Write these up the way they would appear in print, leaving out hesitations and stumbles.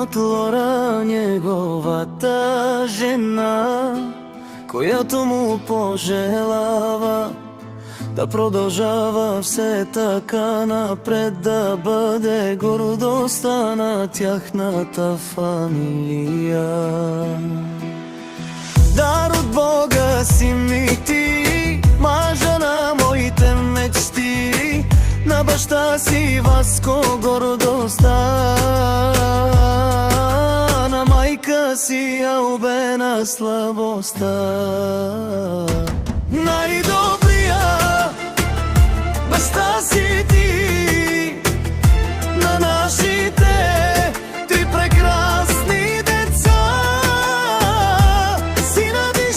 от Лора, неговата жена, която му пожелава да продължава все така напред, да бъде гордостта на тяхната фамилия. Дар от Бога си ми ти, мъжа на моите мечти, на баща си Васко гордостта, на майка си Албена слабостта. Най-добрия баща си ти на нашите три прекрасни деца. Синът ти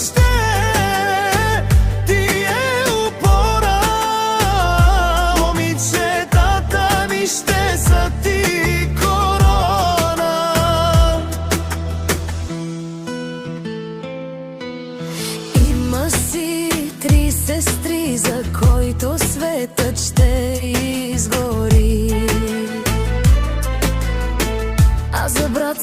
ти е опора, момичетата ми ще са ти корона. Има си три сестри, за който светът ще изгори, а за брат